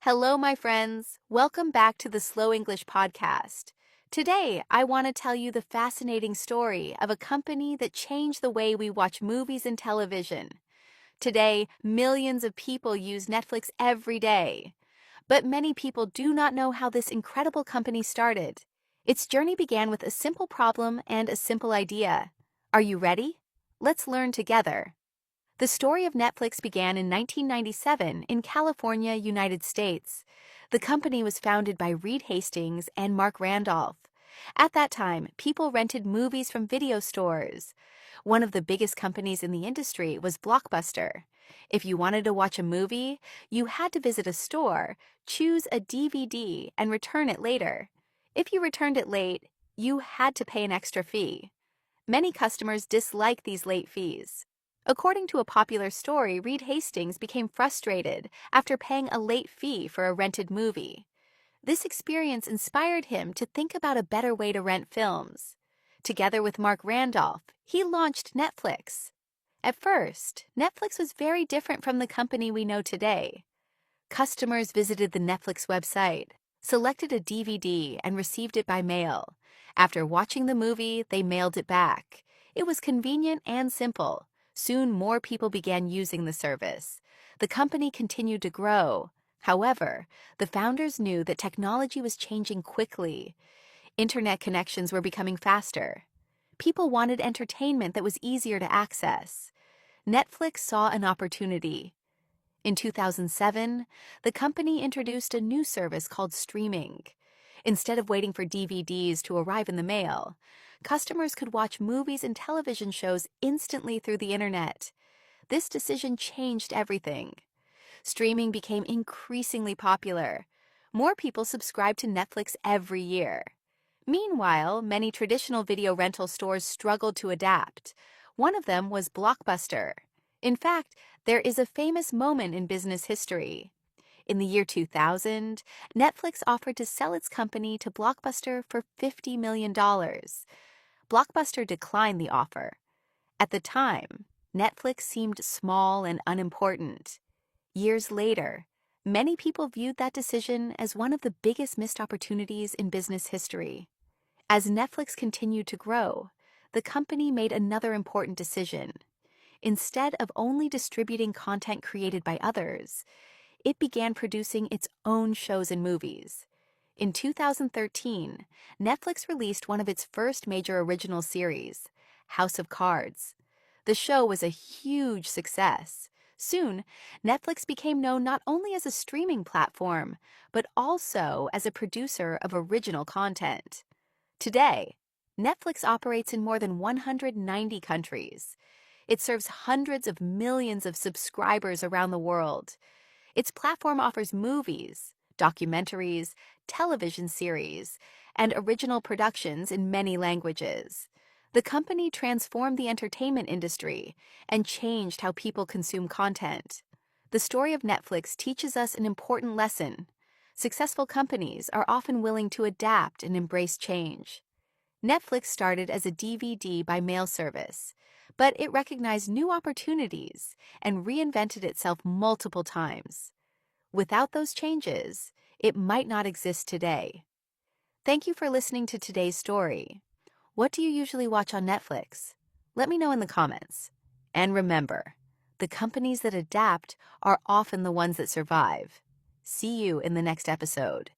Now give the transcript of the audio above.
Hello, my friends. Welcome back to the Slow English podcast. Today, I want to tell you the fascinating story of a company that changed the way we watch movies and television. Today, millions of people use Netflix every day. But many people do not know how this incredible company started. Its journey began with a simple problem and a simple idea. Are you ready? Let's learn together. The story of Netflix began in 1997 in California, United States. The company was founded by Reed Hastings and Mark Randolph. At that time, people rented movies from video stores. One of the biggest companies in the industry was Blockbuster. If you wanted to watch a movie, you had to visit a store, choose a DVD, and return it later. If you returned it late, you had to pay an extra fee. Many customers disliked these late fees. According to a popular story, Reed Hastings became frustrated after paying a late fee for a rented movie. This experience inspired him to think about a better way to rent films. Together with Mark Randolph, he launched Netflix. At first, Netflix was very different from the company we know today. Customers visited the Netflix website, selected a DVD, and received it by mail. After watching the movie, they mailed it back. It was convenient and simple. Soon more people began using the service. The company continued to grow. However, the founders knew that technology was changing quickly. Internet connections were becoming faster. People wanted entertainment that was easier to access. Netflix saw an opportunity. In 2007, the company introduced a new service called streaming. Instead of waiting for DVDs to arrive in the mail, customers could watch movies and television shows instantly through the internet. This decision changed everything. Streaming became increasingly popular. More people subscribed to Netflix every year. Meanwhile, many traditional video rental stores struggled to adapt. One of them was Blockbuster. In fact, there is a famous moment in business history. In the year 2000, Netflix offered to sell its company to Blockbuster for $50 million. Blockbuster declined the offer. At the time, Netflix seemed small and unimportant. Years later, many people viewed that decision as one of the biggest missed opportunities in business history. As Netflix continued to grow, the company made another important decision. Instead of only distributing content created by others, it began producing its own shows and movies. In 2013, Netflix released one of its first major original series, House of Cards. The show was a huge success. Soon, Netflix became known not only as a streaming platform, but also as a producer of original content. Today, Netflix operates in more than 190 countries. It serves hundreds of millions of subscribers around the world. Its platform offers movies, documentaries, television series, and original productions in many languages. The company transformed the entertainment industry and changed how people consume content. The story of Netflix teaches us an important lesson. Successful companies are often willing to adapt and embrace change. Netflix started as a DVD by mail service, but it recognized new opportunities and reinvented itself multiple times. Without those changes, it might not exist today. Thank you for listening to today's story. What do you usually watch on Netflix? Let me know in the comments. And remember, the companies that adapt are often the ones that survive. See you in the next episode.